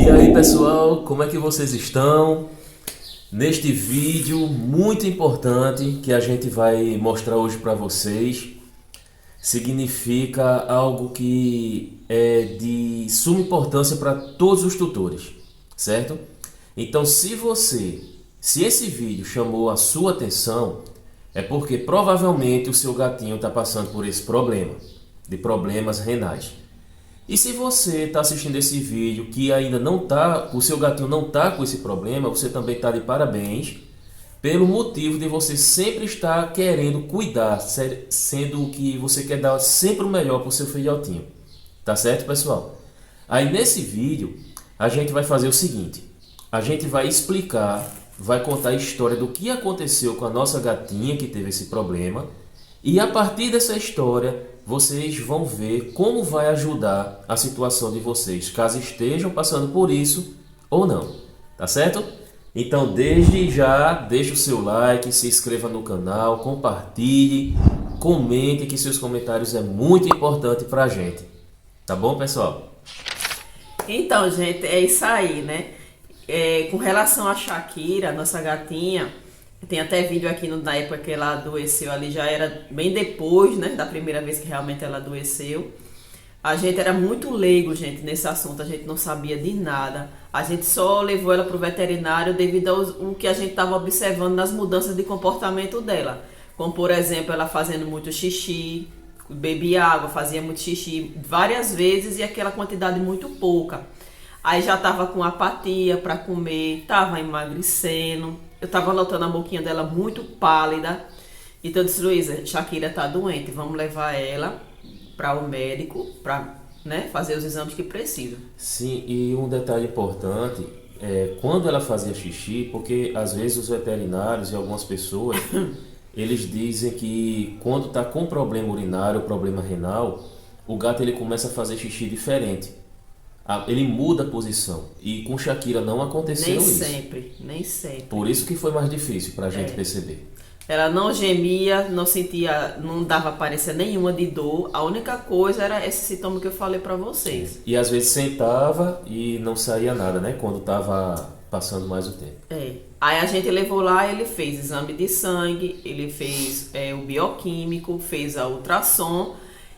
E aí pessoal, como é que vocês estão? Neste vídeo muito importante que a gente vai mostrar hoje para vocês, significa algo que é de suma importância para todos os tutores, certo? Então se esse vídeo chamou a sua atenção, é porque provavelmente o seu gatinho está passando por esse problema, de problemas renais. E se você está assistindo esse vídeo que ainda não está, o seu gatinho não está com esse problema, você também está de parabéns, pelo motivo de você sempre estar querendo cuidar, sendo que você quer dar sempre o melhor para o seu filhotinho. Tá certo, pessoal? Aí nesse vídeo a gente vai fazer o seguinte, a gente vai explicar, vai contar a história do que aconteceu com a nossa gatinha que teve esse problema, e a partir dessa história vocês vão ver como vai ajudar a situação de vocês, caso estejam passando por isso ou não, tá certo? Então desde já, deixe o seu like, se inscreva no canal, compartilhe, comente, que seus comentários é muito importante pra gente, tá bom pessoal? Então, gente, é isso aí, né? Com relação a Shakira, nossa gatinha, tem até vídeo aqui na época que ela adoeceu ali, já era bem depois, né, da primeira vez que realmente ela adoeceu. A gente era muito leigo, gente, nesse assunto, a gente não sabia de nada. A gente só levou ela pro veterinário devido ao que a gente estava observando nas mudanças de comportamento dela. Como, por exemplo, ela fazendo muito xixi, bebia água, fazia muito xixi várias vezes e aquela quantidade muito pouca. Aí já tava com apatia para comer, tava emagrecendo. Eu tava notando a boquinha dela muito pálida. Então eu disse, Luísa, Shakira tá doente, vamos levar ela para o médico para, né, fazer os exames que precisa. Sim, e um detalhe importante é quando ela fazia xixi, porque às vezes os veterinários e algumas pessoas eles dizem que quando está com problema urinário, problema renal, o gato ele começa a fazer xixi diferente. Ele muda a posição. E com Shakira não aconteceu isso. Nem sempre. Por isso que foi mais difícil para a gente perceber. Ela não gemia, não sentia, não dava aparência nenhuma de dor. A única coisa era esse sintoma que eu falei para vocês. E às vezes sentava e não saía nada, né? Quando estava passando mais o tempo. Aí a gente levou lá, ele fez exame de sangue, ele fez o bioquímico, fez a ultrassom.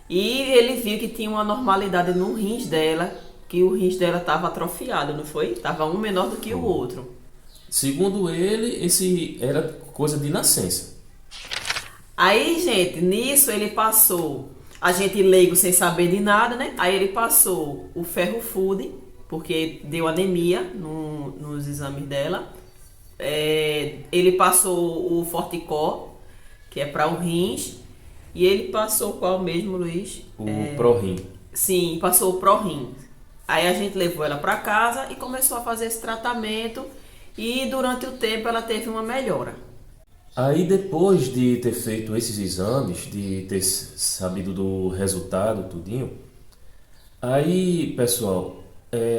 E ele viu que tinha uma normalidade no rins dela, que o rins dela estava atrofiado, não foi? Estava um menor do que o outro. Segundo ele, esse era coisa de nascença. Aí, gente, nisso ele passou, a gente leigo sem saber de nada, né? Aí ele passou o ferro food, porque deu anemia nos exames dela. Ele passou o Forticor, que é para o rins. E ele passou qual mesmo, Luiz? O ProRim. Sim, passou o ProRim. Aí a gente levou ela para casa e começou a fazer esse tratamento e durante o tempo ela teve uma melhora. Aí depois de ter feito esses exames, de ter sabido do resultado, tudinho, aí pessoal,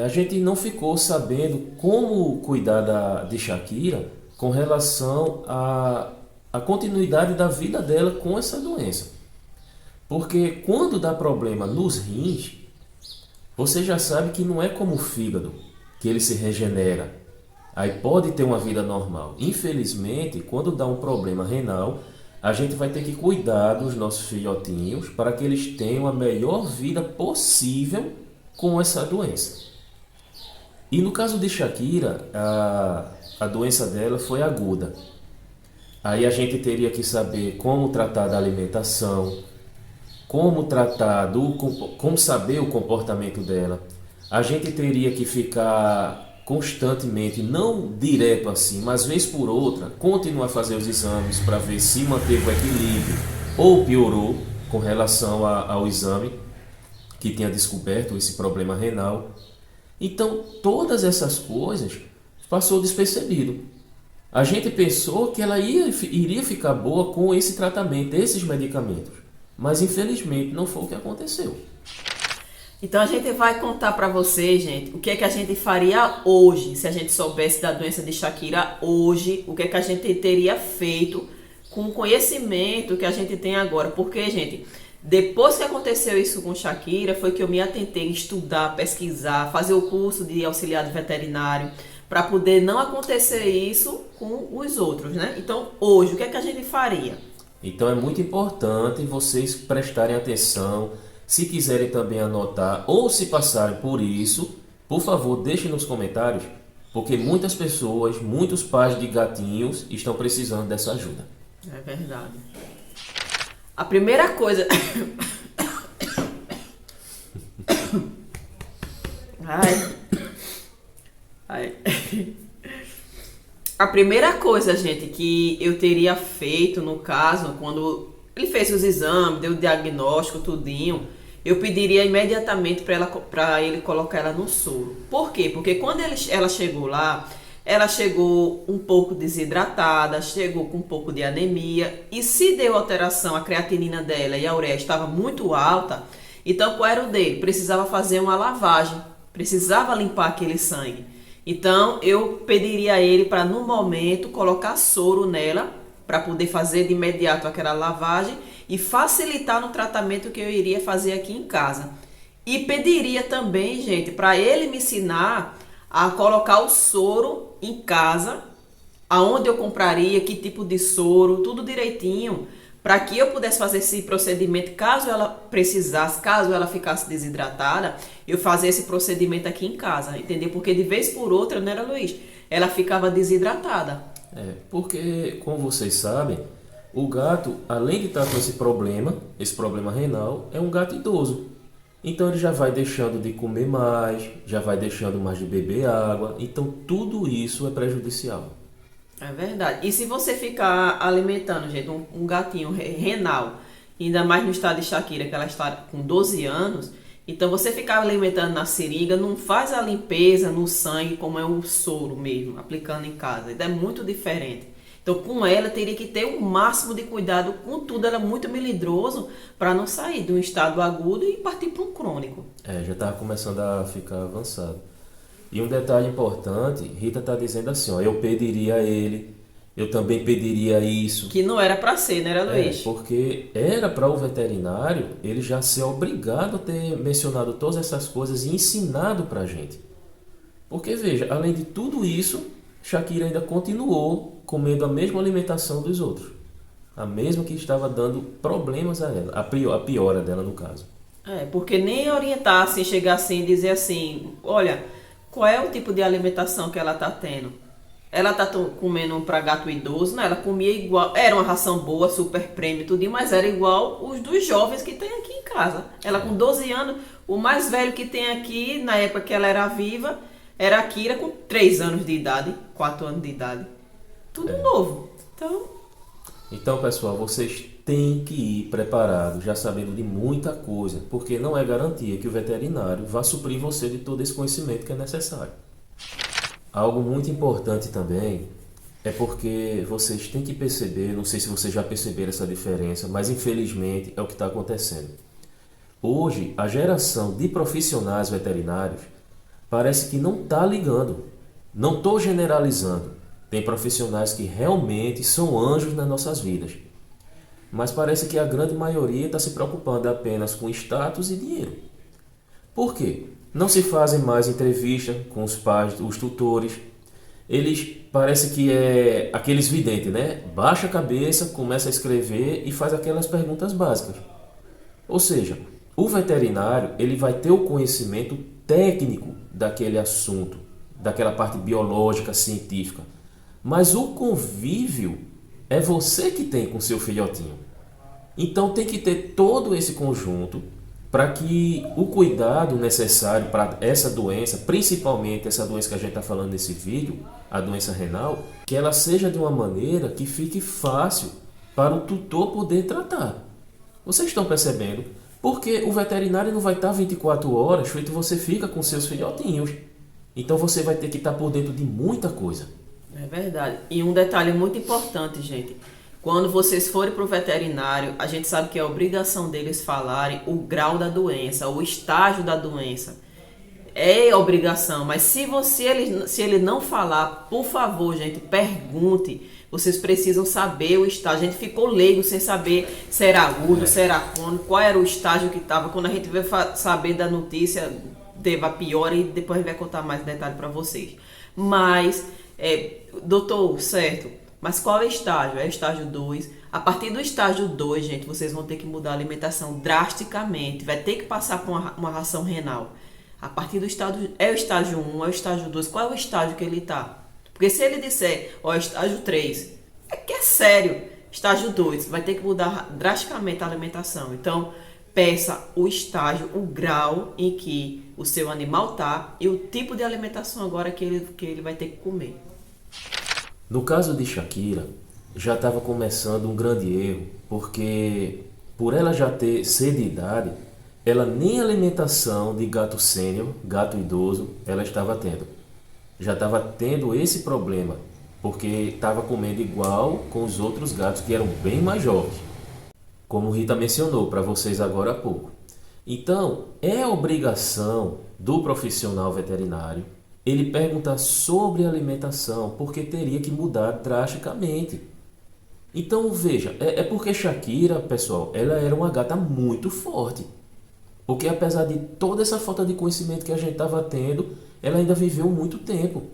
a gente não ficou sabendo como cuidar de Shakira com relação à continuidade da vida dela com essa doença. Porque quando dá problema nos rins, você já sabe que não é como o fígado, que ele se regenera. Aí pode ter uma vida normal. Infelizmente, quando dá um problema renal, a gente vai ter que cuidar dos nossos filhotinhos para que eles tenham a melhor vida possível com essa doença. E no caso de Shakira, a doença dela foi aguda. Aí a gente teria que saber como tratar da alimentação, como saber o comportamento dela. A gente teria que ficar constantemente, não direto assim, mas vez por outra, continuar a fazer os exames para ver se manteve o equilíbrio ou piorou com relação ao exame que tinha descoberto esse problema renal. Então, todas essas coisas passou despercebido. A gente pensou que ela iria ficar boa com esse tratamento, esses medicamentos. Mas infelizmente não foi o que aconteceu. Então a gente vai contar para vocês, gente, o que é que a gente faria hoje, se a gente soubesse da doença de Shakira hoje, o que é que a gente teria feito com o conhecimento que a gente tem agora. Porque, gente, Depois que aconteceu isso com Shakira, foi que eu me atentei em estudar, pesquisar, fazer o curso de auxiliar de veterinário, para poder não acontecer isso com os outros, né? Então, hoje, o que é que a gente faria? Então é muito importante vocês prestarem atenção. Se quiserem também anotar ou se passarem por isso, por favor, deixem nos comentários, porque muitas pessoas, muitos pais de gatinhos estão precisando dessa ajuda. É verdade. A primeira coisa. Ai. Ai. A primeira coisa, gente, que eu teria feito no caso, quando ele fez os exames, deu o diagnóstico, tudinho, eu pediria imediatamente para ele colocar ela no soro. Por quê? Porque quando ela chegou lá, ela chegou um pouco desidratada, chegou com um pouco de anemia, e se deu alteração, a creatinina dela e a ureia estava muito alta, então qual era o dele? Precisava fazer uma lavagem, precisava limpar aquele sangue. Então eu pediria a ele para no momento colocar soro nela, para poder fazer de imediato aquela lavagem e facilitar no tratamento que eu iria fazer aqui em casa. E pediria também, gente, para ele me ensinar a colocar o soro em casa, aonde eu compraria, que tipo de soro, tudo direitinho, para que eu pudesse fazer esse procedimento, caso ela precisasse, caso ela ficasse desidratada, eu fazer esse procedimento aqui em casa, entendeu? Porque de vez por outra, não era, Luiz? Ela ficava desidratada. Porque, como vocês sabem, o gato, além de estar com esse problema renal, é um gato idoso. Então ele já vai deixando de comer mais, já vai deixando mais de beber água, então tudo isso é prejudicial. É verdade. E se você ficar alimentando, gente, um gatinho renal, ainda mais no estado de Shakira, que ela está com 12 anos, então você ficar alimentando na seringa, não faz a limpeza no sangue como é o soro mesmo, aplicando em casa. Então é muito diferente. Então com ela teria que ter o máximo de cuidado com tudo, ela é muito melindroso para não sair de um estado agudo e partir para um crônico. Já estava começando a ficar avançado. E um detalhe importante, Rita está dizendo assim, ó, eu pediria a ele, eu também pediria isso. Que não era para ser, né, era, Luiz? Porque era para o veterinário ele já ser obrigado a ter mencionado todas essas coisas e ensinado para a gente. Porque veja, além de tudo isso, Shakira ainda continuou comendo a mesma alimentação dos outros. A mesma que estava dando problemas a ela, a piora dela no caso. Porque nem orientar, assim, chegar assim e dizer assim, olha, qual é o tipo de alimentação que ela está tendo? Ela está comendo para gato idoso? Não, ela comia igual, era uma ração boa, super prêmio, tudinho, mas era igual os dos jovens que tem aqui em casa. Ela com 12 anos, o mais velho que tem aqui, na época que ela era viva, era a Kira com 3 anos de idade, 4 anos de idade. Tudo novo. Então, pessoal, vocês têm que ir preparados, já sabendo de muita coisa, porque não é garantia que o veterinário vá suprir você de todo esse conhecimento que é necessário. Algo muito importante também é porque vocês têm que perceber, não sei se vocês já perceberam essa diferença, mas infelizmente é o que está acontecendo. Hoje, a geração de profissionais veterinários parece que não está ligando. Não estou generalizando. Tem profissionais que realmente são anjos nas nossas vidas. Mas parece que a grande maioria está se preocupando apenas com status e dinheiro. Por quê? Não se fazem mais entrevistas com os pais, os tutores. Eles parece que é aqueles videntes, né? Baixa a cabeça, começa a escrever e faz aquelas perguntas básicas. Ou seja, o veterinário ele vai ter o conhecimento técnico daquele assunto, daquela parte biológica, científica. Mas o convívio é você que tem com seu filhotinho. Então tem que ter todo esse conjunto para que o cuidado necessário para essa doença, principalmente essa doença que a gente está falando nesse vídeo, a doença renal, que ela seja de uma maneira que fique fácil para o tutor poder tratar. Vocês estão percebendo? Porque o veterinário não vai estar 24 horas feito você fica com seus filhotinhos. Então você vai ter que estar por dentro de muita coisa. É verdade. E um detalhe muito importante, gente. Quando vocês forem para o veterinário, a gente sabe que é obrigação deles falarem o grau da doença, o estágio da doença. é obrigação, mas se ele não falar, por favor, gente, pergunte. Vocês precisam saber o estágio. A gente ficou leigo sem saber se era agudo, se era crônico, qual era o estágio que estava. Quando a gente veio saber da notícia, teve a pior e depois a gente vai contar mais detalhes para vocês. Mas, doutor, certo, mas qual é o estágio? É o estágio 2. A partir do estágio 2, gente, vocês vão ter que mudar a alimentação drasticamente. Vai ter que passar por uma ração renal. A partir do estágio, é o estágio 1, é o estágio 2, qual é o estágio que ele está? Porque se ele disser, ó, estágio 3, é que é sério. Estágio 2, vai ter que mudar drasticamente a alimentação. Então, peça o estágio, o grau em que o seu animal está e o tipo de alimentação agora que ele vai ter que comer. No caso de Shakira, já estava começando um grande erro, porque por ela já ser de idade, ela nem alimentação de gato sênior, gato idoso, ela estava tendo. Já estava tendo esse problema, porque estava comendo igual com os outros gatos que eram bem mais jovens, como Rita mencionou para vocês agora há pouco. Então, é obrigação do profissional veterinário ele perguntar sobre alimentação, porque teria que mudar drasticamente. Então, veja, é porque Shakira, pessoal, ela era uma gata muito forte. Porque apesar de toda essa falta de conhecimento que a gente estava tendo, ela ainda viveu muito tempo.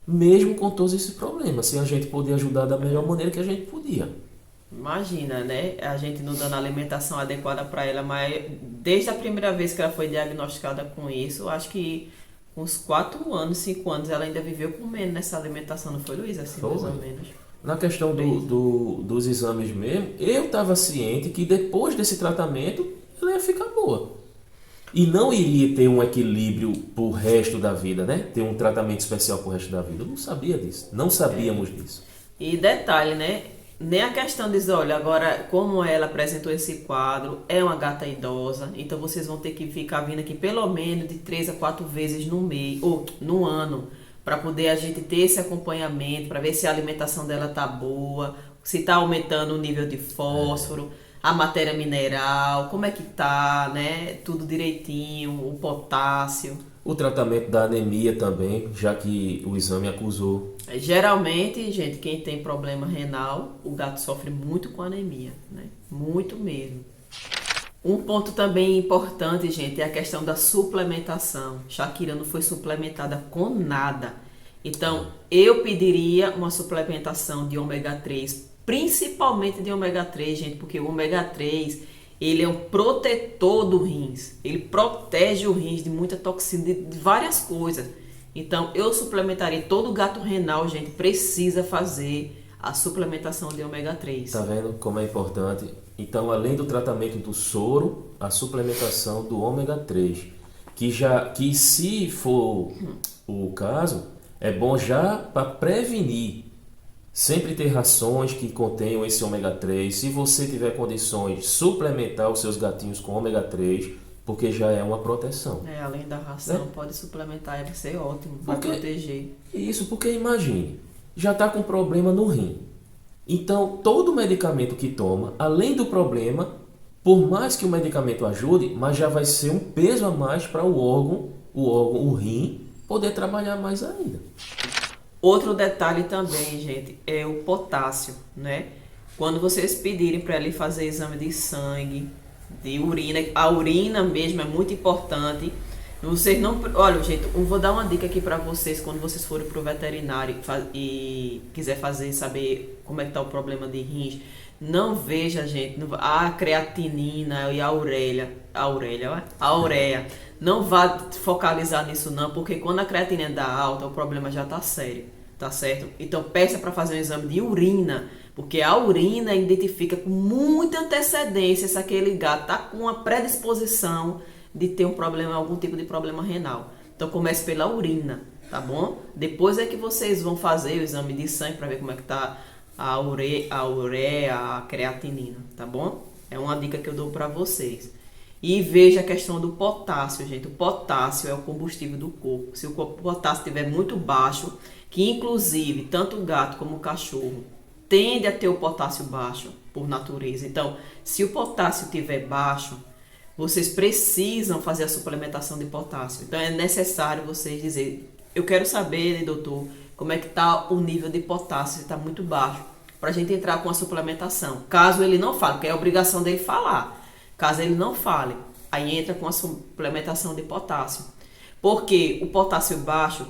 Mesmo com todos esses problemas, se a gente poder ajudar da melhor maneira que a gente podia. Imagina, né? A gente não dando a alimentação adequada para ela, mas desde a primeira vez que ela foi diagnosticada com isso, acho que uns 4 anos, 5 anos, ela ainda viveu comendo nessa alimentação, não foi, Luiz? Assim, mais ou menos. Na questão dos exames mesmo, eu estava ciente que depois desse tratamento, ela ia ficar boa. E não iria ter um equilíbrio pro resto da vida, né? Ter um tratamento especial pro resto da vida. Eu não sabia disso. Não sabíamos disso. E detalhe, né? Nem a questão de dizer, olha, agora como ela apresentou esse quadro, é uma gata idosa, então vocês vão ter que ficar vindo aqui pelo menos de 3 a 4 vezes no mês, ou no ano, para poder a gente ter esse acompanhamento, para ver se a alimentação dela tá boa, se tá aumentando o nível de fósforo, a matéria mineral, como é que tá, né? Tudo direitinho, o potássio. O tratamento da anemia também, já que o exame acusou. Geralmente, gente, quem tem problema renal, o gato sofre muito com anemia, né? Muito mesmo. Um ponto também importante, gente, é a questão da suplementação. Shakira não foi suplementada com nada. Então, eu pediria uma suplementação de ômega 3, principalmente de ômega 3, gente, porque o ômega 3, ele é um protetor do rins. Ele protege o rins de muita toxina, de várias coisas. Então, eu suplementaria. Todo gato renal, gente, precisa fazer a suplementação de ômega 3. Tá vendo como é importante? Então, além do tratamento do soro, a suplementação do ômega 3, que se for o caso, é bom já para prevenir. Sempre ter rações que contenham esse ômega 3. Se você tiver condições, suplementar os seus gatinhos com ômega 3, porque já é uma proteção. Além da ração, pode suplementar, vai ser ótimo, vai proteger. Isso, porque imagine, já está com problema no rim. Então, todo medicamento que toma, além do problema, por mais que o medicamento ajude, mas já vai ser um peso a mais para o rim, poder trabalhar mais ainda. Outro detalhe também, gente, é o potássio, né? Quando vocês pedirem para ele fazer exame de sangue, de urina, a urina mesmo é muito importante. Vocês não, olha, gente, eu vou dar uma dica aqui para vocês quando vocês forem pro veterinário e quiser saber como é que tá o problema de rins. Não veja, gente, a creatinina e a ureia. Não vá focalizar nisso não, porque quando a creatinina dá alta, o problema já tá sério, tá certo? Então peça para fazer um exame de urina, porque a urina identifica com muita antecedência se aquele gato tá com uma predisposição de ter um problema, algum tipo de problema renal. Então comece pela urina, tá bom? Depois é que vocês vão fazer o exame de sangue para ver como é que tá a ureia, a creatinina, tá bom? É uma dica que eu dou para vocês. E veja a questão do potássio, gente. O potássio é o combustível do corpo. Se o potássio estiver muito baixo, que inclusive tanto o gato como o cachorro tende a ter o potássio baixo por natureza. Então, se o potássio estiver baixo, vocês precisam fazer a suplementação de potássio. Então é necessário vocês dizer, eu quero saber, doutor, como é que está o nível de potássio, se está muito baixo, para a gente entrar com a suplementação. Caso ele não fale, porque é a obrigação dele falar. Caso ele não fale, aí entra com a suplementação de potássio. Porque o potássio baixo,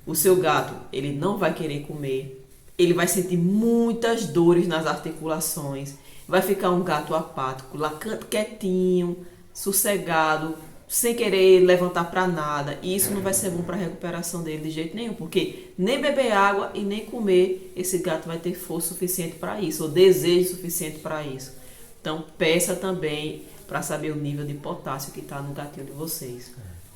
o seu gato, ele não vai querer comer, ele vai sentir muitas dores nas articulações, vai ficar um gato apático, lá quietinho, sossegado, sem querer levantar para nada. E isso não vai ser bom para a recuperação dele de jeito nenhum, porque nem beber água e nem comer, esse gato vai ter força suficiente para isso, ou desejo suficiente para isso. Então, peça também para saber o nível de potássio que está no gatinho de vocês.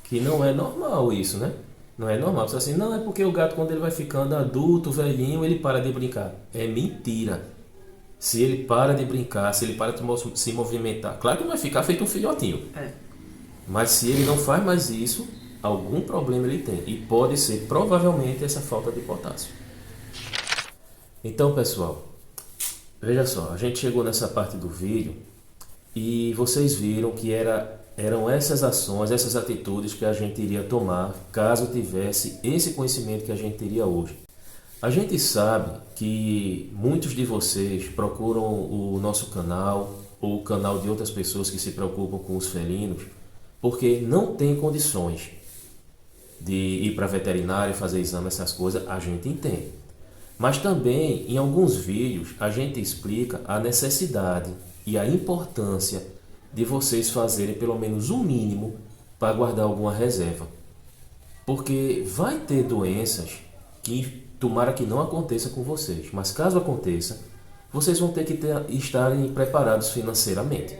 Que não é normal isso, né? Não é normal. Você assim, não é porque o gato, quando ele vai ficando adulto, velhinho, ele para de brincar. É mentira. Se ele para de brincar, se ele para de se movimentar, claro que não vai ficar feito um filhotinho. Mas se ele não faz mais isso, algum problema ele tem. E pode ser, provavelmente, essa falta de potássio. Então, pessoal, veja só, a gente chegou nessa parte do vídeo e vocês viram que eram essas ações, essas atitudes que a gente iria tomar caso tivesse esse conhecimento que a gente teria hoje. A gente sabe que muitos de vocês procuram o nosso canal ou o canal de outras pessoas que se preocupam com os felinos porque não tem condições de ir para veterinário e fazer exame, essas coisas, a gente entende. Mas também, em alguns vídeos, a gente explica a necessidade e a importância de vocês fazerem pelo menos o mínimo para guardar alguma reserva. Porque vai ter doenças que tomara que não aconteça com vocês, mas caso aconteça, vocês vão ter que estarem preparados financeiramente,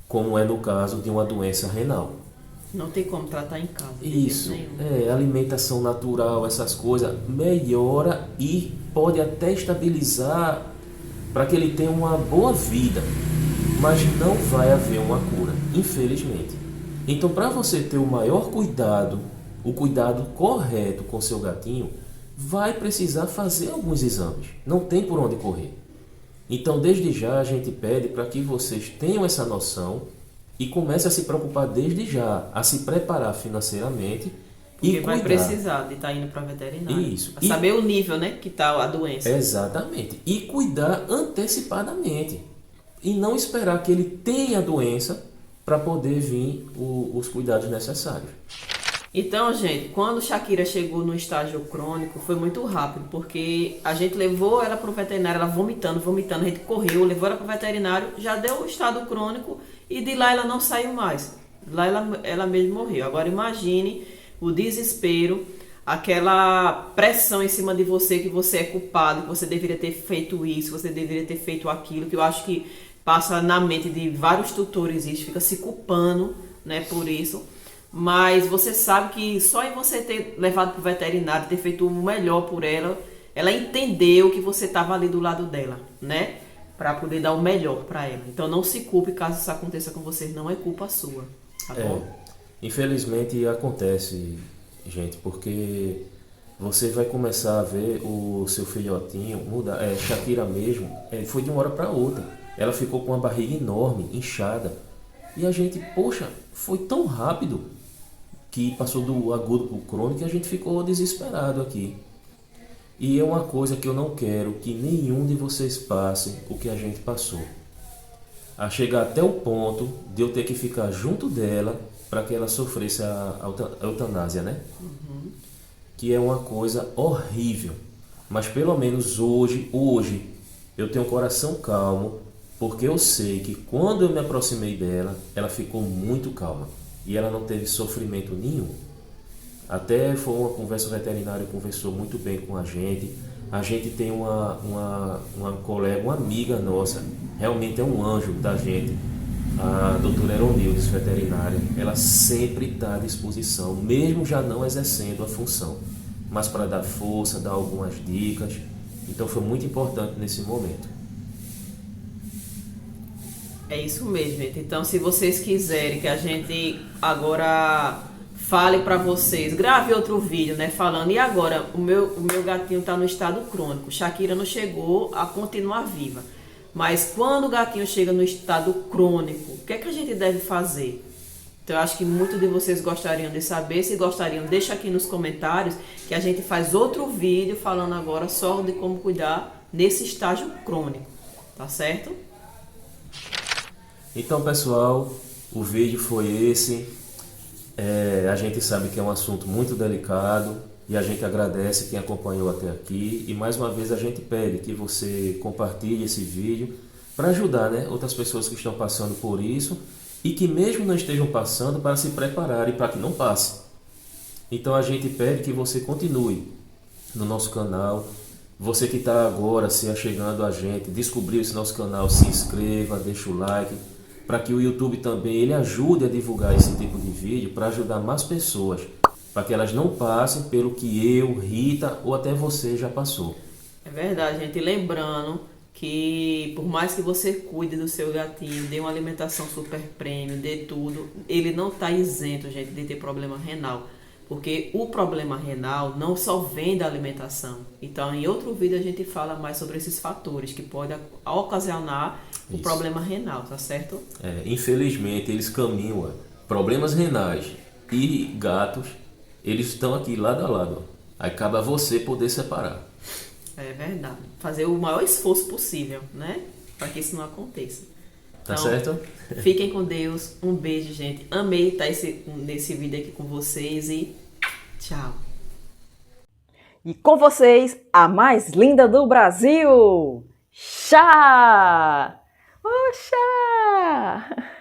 como é no caso de uma doença renal. Não tem como tratar em casa. Isso, alimentação natural, essas coisas, melhora e pode até estabilizar para que ele tenha uma boa vida, mas não vai haver uma cura, infelizmente. Então, para você ter o maior cuidado, o cuidado correto com seu gatinho, vai precisar fazer alguns exames, não tem por onde correr. Então, desde já, a gente pede para que vocês tenham essa noção e comecem a se preocupar desde já, a se preparar financeiramente. Porque e vai cuidar. precisar de estar indo para veterinário. Isso. Para saber o nível, né, que está a doença. Exatamente. E cuidar antecipadamente. E não esperar que ele tenha a doença para poder vir os cuidados necessários. Então, gente, quando Shakira chegou no estágio crônico, foi muito rápido, porque a gente levou ela para o veterinário, ela vomitando, a gente correu, levou ela para o veterinário, já deu o estado crônico e de lá ela não saiu mais. Lá ela mesmo morreu. Agora imagine o desespero, aquela pressão em cima de você, que você é culpado, que você deveria ter feito isso, você deveria ter feito aquilo, que eu acho que passa na mente de vários tutores isso, fica se culpando, né, por isso. Mas você sabe que só em você ter levado para o veterinário, ter feito o melhor por ela, ela entendeu que você estava ali do lado dela, né? Para poder dar o melhor para ela. Então não se culpe caso isso aconteça com vocês, não é culpa sua, tá bom? Infelizmente acontece, gente, porque você vai começar a ver o seu filhotinho mudar. Shakira mesmo, foi de uma hora para outra. Ela ficou com uma barriga enorme, inchada. E a gente, poxa, foi tão rápido que passou do agudo para o crônico e a gente ficou desesperado aqui. E é uma coisa que eu não quero que nenhum de vocês passe o que a gente passou. A chegar até o ponto de eu ter que ficar junto dela para que ela sofresse a eutanásia, né? Uhum. Que é uma coisa horrível. Mas pelo menos hoje eu tenho um coração calmo, porque eu sei que quando eu me aproximei dela, ela ficou muito calma e ela não teve sofrimento nenhum. Até foi uma conversa, o veterinário conversou muito bem com a gente. A gente tem uma colega, uma amiga nossa, realmente é um anjo da gente, a doutora Eronildes, veterinária. Ela sempre está à disposição, mesmo já não exercendo a função, mas para dar força, dar algumas dicas. Então foi muito importante nesse momento. É isso mesmo, gente. Então, se vocês quiserem que a gente agora fale para vocês, grave outro vídeo, né, falando, e agora, o meu gatinho está no estado crônico, Shakira não chegou a continuar viva, mas quando o gatinho chega no estado crônico, que é que a gente deve fazer? Então eu acho que muitos de vocês gostariam de saber. Se gostariam, deixa aqui nos comentários que a gente faz outro vídeo falando agora só de como cuidar nesse estágio crônico, tá certo? Então, pessoal, o vídeo foi esse. A gente sabe que é um assunto muito delicado e a gente agradece quem acompanhou até aqui. E mais uma vez a gente pede que você compartilhe esse vídeo para ajudar, né, outras pessoas que estão passando por isso e que mesmo não estejam passando, para se prepararem para que não passe. Então a gente pede que você continue no nosso canal. Você que está agora se achegando a gente, descobriu esse nosso canal, se inscreva, deixa o like, para que o YouTube também ele ajude a divulgar esse tipo de vídeo, para ajudar mais pessoas, para que elas não passem pelo que eu, Rita ou até você já passou. É verdade, gente. Lembrando que por mais que você cuide do seu gatinho, dê uma alimentação super premium, dê tudo, ele não está isento, gente, de ter problema renal. Porque o problema renal não só vem da alimentação. Então, em outro vídeo a gente fala mais sobre esses fatores que podem ocasionar o problema renal, tá certo? Infelizmente, eles caminham. Problemas renais e gatos, eles estão aqui lado a lado. Aí cabe a você poder separar. É verdade. Fazer o maior esforço possível, né? Para que isso não aconteça. Tá Então, certo? Fiquem com Deus. Um beijo, gente. Amei estar nesse vídeo aqui com vocês e tchau. E com vocês, a mais linda do Brasil, Chá! Ô, Chá!